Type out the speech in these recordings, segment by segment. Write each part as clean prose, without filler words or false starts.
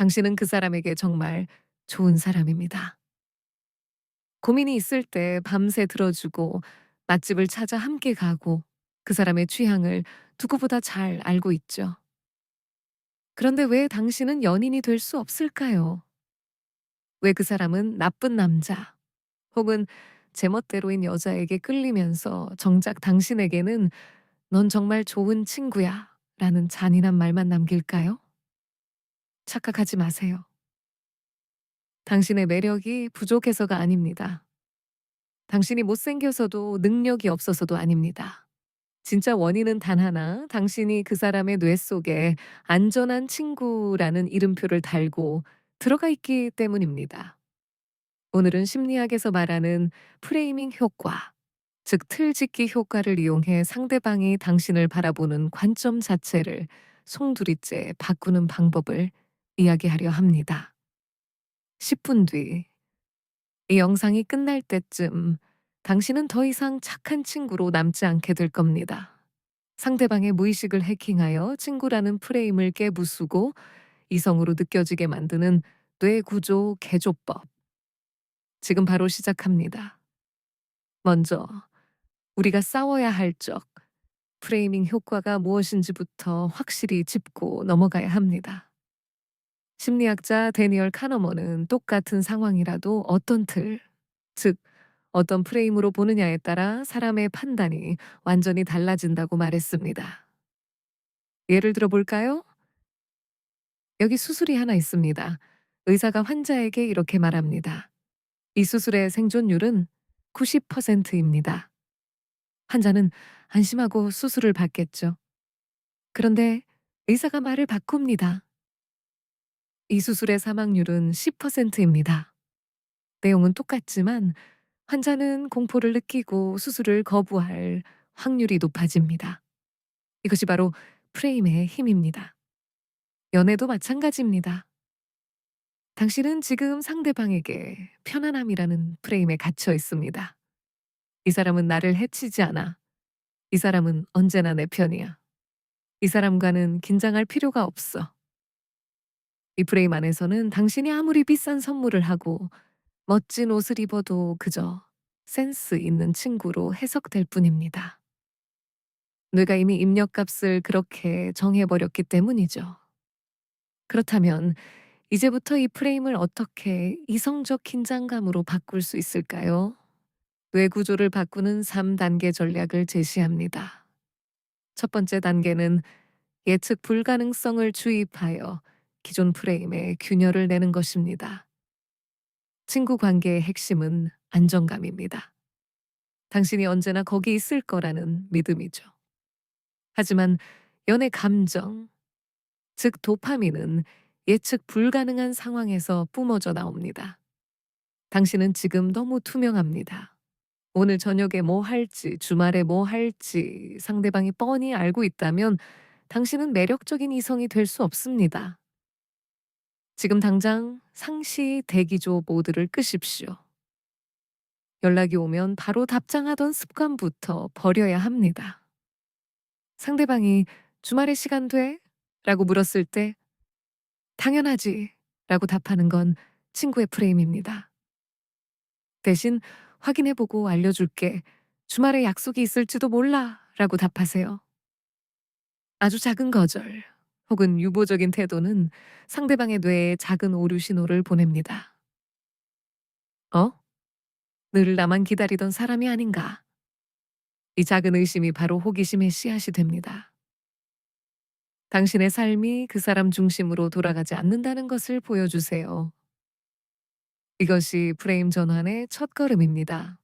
당신은 그 사람에게 정말 좋은 사람입니다. 고민이 있을 때 밤새 들어주고 맛집을 찾아 함께 가고 그 사람의 취향을 누구보다 잘 알고 있죠. 그런데 왜 당신은 연인이 될 수 없을까요? 왜 그 사람은 나쁜 남자 혹은 제멋대로인 여자에게 끌리면서 정작 당신에게는 넌 정말 좋은 친구야 라는 잔인한 말만 남길까요? 착각하지 마세요. 당신의 매력이 부족해서가 아닙니다. 당신이 못생겨서도 능력이 없어서도 아닙니다. 진짜 원인은 단 하나, 당신이 그 사람의 뇌 속에 안전한 친구라는 이름표를 달고 들어가 있기 때문입니다. 오늘은 심리학에서 말하는 프레이밍 효과, 즉 틀짓기 효과를 이용해 상대방이 당신을 바라보는 관점 자체를 송두리째 바꾸는 방법을 이야기하려 합니다. 10분 뒤, 이 영상이 끝날 때쯤 당신은 더 이상 착한 친구로 남지 않게 될 겁니다. 상대방의 무의식을 해킹하여 친구라는 프레임을 깨부수고 이성으로 느껴지게 만드는 뇌구조 개조법. 지금 바로 시작합니다. 먼저 우리가 싸워야 할 적, 프레이밍 효과가 무엇인지부터 확실히 짚고 넘어가야 합니다. 심리학자 데니얼 카너먼은 똑같은 상황이라도 어떤 틀, 즉 어떤 프레임으로 보느냐에 따라 사람의 판단이 완전히 달라진다고 말했습니다. 예를 들어 볼까요? 여기 수술이 하나 있습니다. 의사가 환자에게 이렇게 말합니다. 이 수술의 생존율은 90%입니다. 환자는 안심하고 수술을 받겠죠. 그런데 의사가 말을 바꿉니다. 이 수술의 사망률은 10%입니다. 내용은 똑같지만 환자는 공포를 느끼고 수술을 거부할 확률이 높아집니다. 이것이 바로 프레임의 힘입니다. 연애도 마찬가지입니다. 당신은 지금 상대방에게 편안함이라는 프레임에 갇혀 있습니다. 이 사람은 나를 해치지 않아. 이 사람은 언제나 내 편이야. 이 사람과는 긴장할 필요가 없어. 이 프레임 안에서는 당신이 아무리 비싼 선물을 하고 멋진 옷을 입어도 그저 센스 있는 친구로 해석될 뿐입니다. 뇌가 이미 입력값을 그렇게 정해버렸기 때문이죠. 그렇다면 이제부터 이 프레임을 어떻게 이성적 긴장감으로 바꿀 수 있을까요? 뇌 구조를 바꾸는 3단계 전략을 제시합니다. 첫 번째 단계는 예측 불가능성을 주입하여 기존 프레임에 균열을 내는 것입니다. 친구 관계의 핵심은 안정감입니다. 당신이 언제나 거기 있을 거라는 믿음이죠. 하지만 연애 감정, 즉 도파민은 예측 불가능한 상황에서 뿜어져 나옵니다. 당신은 지금 너무 투명합니다. 오늘 저녁에 뭐 할지, 주말에 뭐 할지 상대방이 뻔히 알고 있다면 당신은 매력적인 이성이 될 수 없습니다. 지금 당장 상시 대기조 모드를 끄십시오. 연락이 오면 바로 답장하던 습관부터 버려야 합니다. 상대방이 주말에 시간 돼? 라고 물었을 때 당연하지 라고 답하는 건 친구의 프레임입니다. 대신 확인해보고 알려줄게. 주말에 약속이 있을지도 몰라 라고 답하세요. 아주 작은 거절 혹은 유보적인 태도는 상대방의 뇌에 작은 오류 신호를 보냅니다. 어? 늘 나만 기다리던 사람이 아닌가? 이 작은 의심이 바로 호기심의 씨앗이 됩니다. 당신의 삶이 그 사람 중심으로 돌아가지 않는다는 것을 보여주세요. 이것이 프레임 전환의 첫걸음입니다.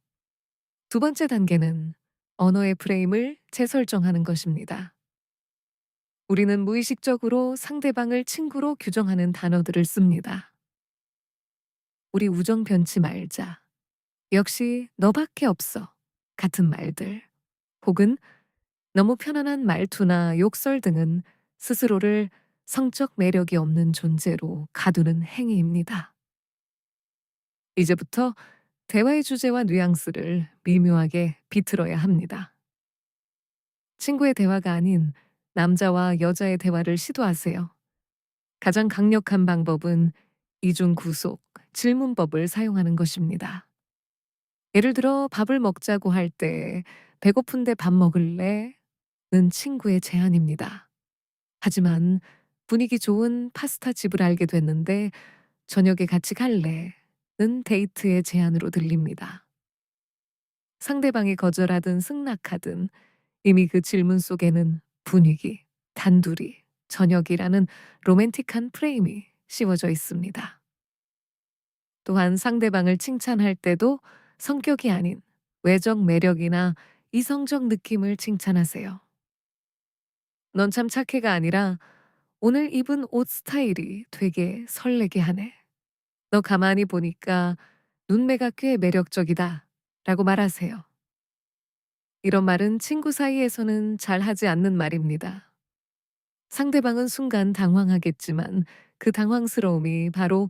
두 번째 단계는 언어의 프레임을 재설정하는 것입니다. 우리는 무의식적으로 상대방을 친구로 규정하는 단어들을 씁니다. 우리 우정 변치 말자. 역시 너밖에 없어. 같은 말들. 혹은 너무 편안한 말투나 욕설 등은 스스로를 성적 매력이 없는 존재로 가두는 행위입니다. 이제부터 대화의 주제와 뉘앙스를 미묘하게 비틀어야 합니다. 친구의 대화가 아닌 남자와 여자의 대화를 시도하세요. 가장 강력한 방법은 이중 구속, 질문법을 사용하는 것입니다. 예를 들어 밥을 먹자고 할 때 배고픈데 밥 먹을래? 는 친구의 제안입니다. 하지만 분위기 좋은 파스타 집을 알게 됐는데 저녁에 같이 갈래? 는 데이트의 제안으로 들립니다. 상대방이 거절하든 승낙하든 이미 그 질문 속에는 분위기, 단둘이, 저녁이라는 로맨틱한 프레임이 씌워져 있습니다. 또한 상대방을 칭찬할 때도 성격이 아닌 외적 매력이나 이성적 느낌을 칭찬하세요. 넌 참 착해가 아니라 오늘 입은 옷 스타일이 되게 설레게 하네. 너 가만히 보니까 눈매가 꽤 매력적이다. 라고 말하세요. 이런 말은 친구 사이에서는 잘 하지 않는 말입니다. 상대방은 순간 당황하겠지만 그 당황스러움이 바로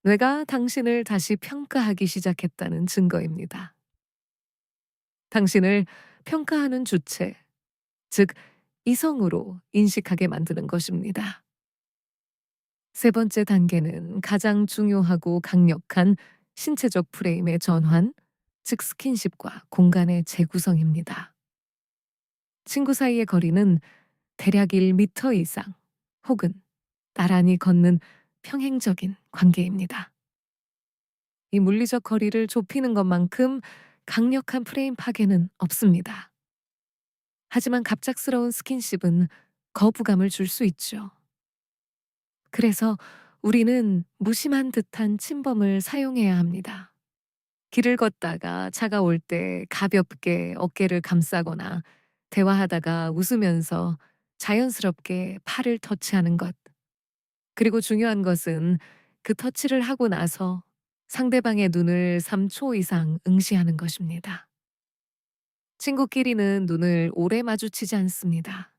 뇌가 당신을 다시 평가하기 시작했다는 증거입니다. 당신을 평가하는 주체, 즉 이성으로 인식하게 만드는 것입니다. 세 번째 단계는 가장 중요하고 강력한 신체적 프레임의 전환, 즉 스킨십과 공간의 재구성입니다. 친구 사이의 거리는 대략 1미터 이상 혹은 나란히 걷는 평행적인 관계입니다. 이 물리적 거리를 좁히는 것만큼 강력한 프레임 파괴는 없습니다. 하지만 갑작스러운 스킨십은 거부감을 줄 수 있죠. 그래서 우리는 무심한 듯한 침범을 사용해야 합니다. 길을 걷다가 차가 올 때 가볍게 어깨를 감싸거나 대화하다가 웃으면서 자연스럽게 팔을 터치하는 것. 그리고 중요한 것은 그 터치를 하고 나서 상대방의 눈을 3초 이상 응시하는 것입니다. 친구끼리는 눈을 오래 마주치지 않습니다.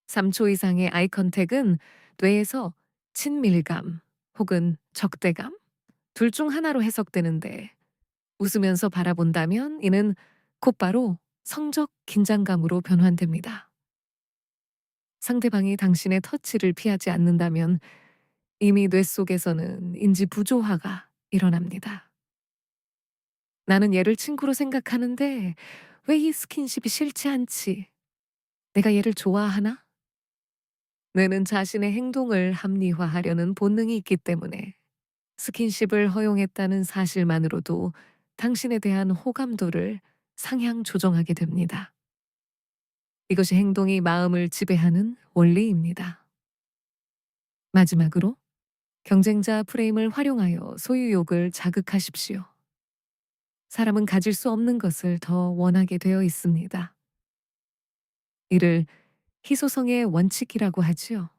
3초 이상의 아이 컨택은 뇌에서 친밀감 혹은 적대감 둘 중 하나로 해석되는데 웃으면서 바라본다면 이는 곧바로 성적 긴장감으로 변환됩니다. 상대방이 당신의 터치를 피하지 않는다면 이미 뇌 속에서는 인지 부조화가 일어납니다. 나는 얘를 친구로 생각하는데 왜 이 스킨십이 싫지 않지? 내가 얘를 좋아하나? 뇌는 자신의 행동을 합리화하려는 본능이 있기 때문에 스킨십을 허용했다는 사실만으로도 당신에 대한 호감도를 상향 조정하게 됩니다. 이것이 행동이 마음을 지배하는 원리입니다. 마지막으로 경쟁자 프레임을 활용하여 소유욕을 자극하십시오. 사람은 가질 수 없는 것을 더 원하게 되어 있습니다. 이를 희소성의 원칙이라고 하지요.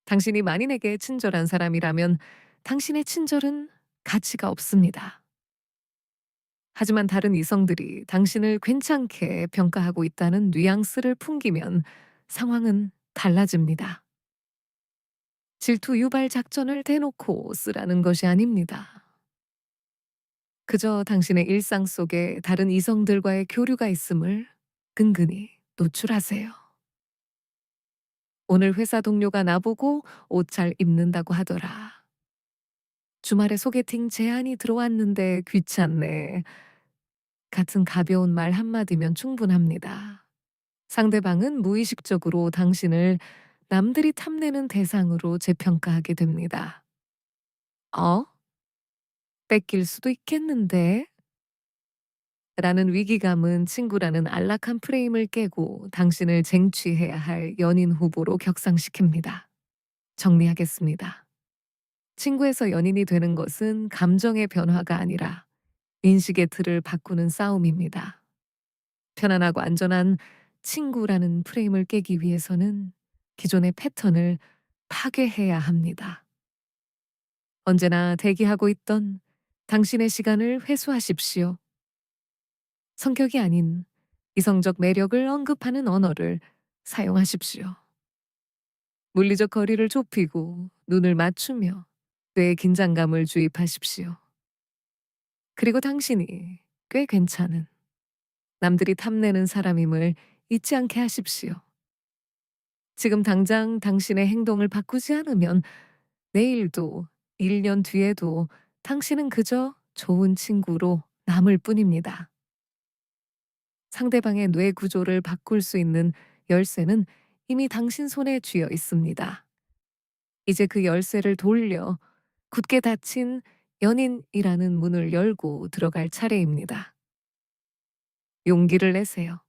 당신이 만인에게 친절한 사람이라면 당신의 친절은 가치가 없습니다. 하지만 다른 이성들이 당신을 괜찮게 평가하고 있다는 뉘앙스를 풍기면 상황은 달라집니다. 질투 유발 작전을 대놓고 쓰라는 것이 아닙니다. 그저 당신의 일상 속에 다른 이성들과의 교류가 있음을 근근히 노출하세요. 오늘 회사 동료가 나보고 옷 잘 입는다고 하더라. 주말에 소개팅 제안이 들어왔는데 귀찮네. 같은 가벼운 말 한마디면 충분합니다. 상대방은 무의식적으로 당신을 남들이 탐내는 대상으로 재평가하게 됩니다. 어? 뺏길 수도 있겠는데? 라는 위기감은 친구라는 안락한 프레임을 깨고 당신을 쟁취해야 할 연인 후보로 격상시킵니다. 정리하겠습니다. 친구에서 연인이 되는 것은 감정의 변화가 아니라 인식의 틀을 바꾸는 싸움입니다. 편안하고 안전한 친구라는 프레임을 깨기 위해서는 기존의 패턴을 파괴해야 합니다. 언제나 대기하고 있던 당신의 시간을 회수하십시오. 성격이 아닌 이성적 매력을 언급하는 언어를 사용하십시오. 물리적 거리를 좁히고 눈을 맞추며 뇌에 긴장감을 주입하십시오. 그리고 당신이 꽤 괜찮은 남들이 탐내는 사람임을 잊지 않게 하십시오. 지금 당장 당신의 행동을 바꾸지 않으면 내일도 1년 뒤에도 당신은 그저 좋은 친구로 남을 뿐입니다. 상대방의 뇌 구조를 바꿀 수 있는 열쇠는 이미 당신 손에 쥐어 있습니다. 이제 그 열쇠를 돌려 굳게 닫힌 연인이라는 문을 열고 들어갈 차례입니다. 용기를 내세요.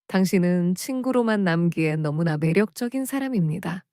당신은 친구로만 남기에 너무나 매력적인 사람입니다.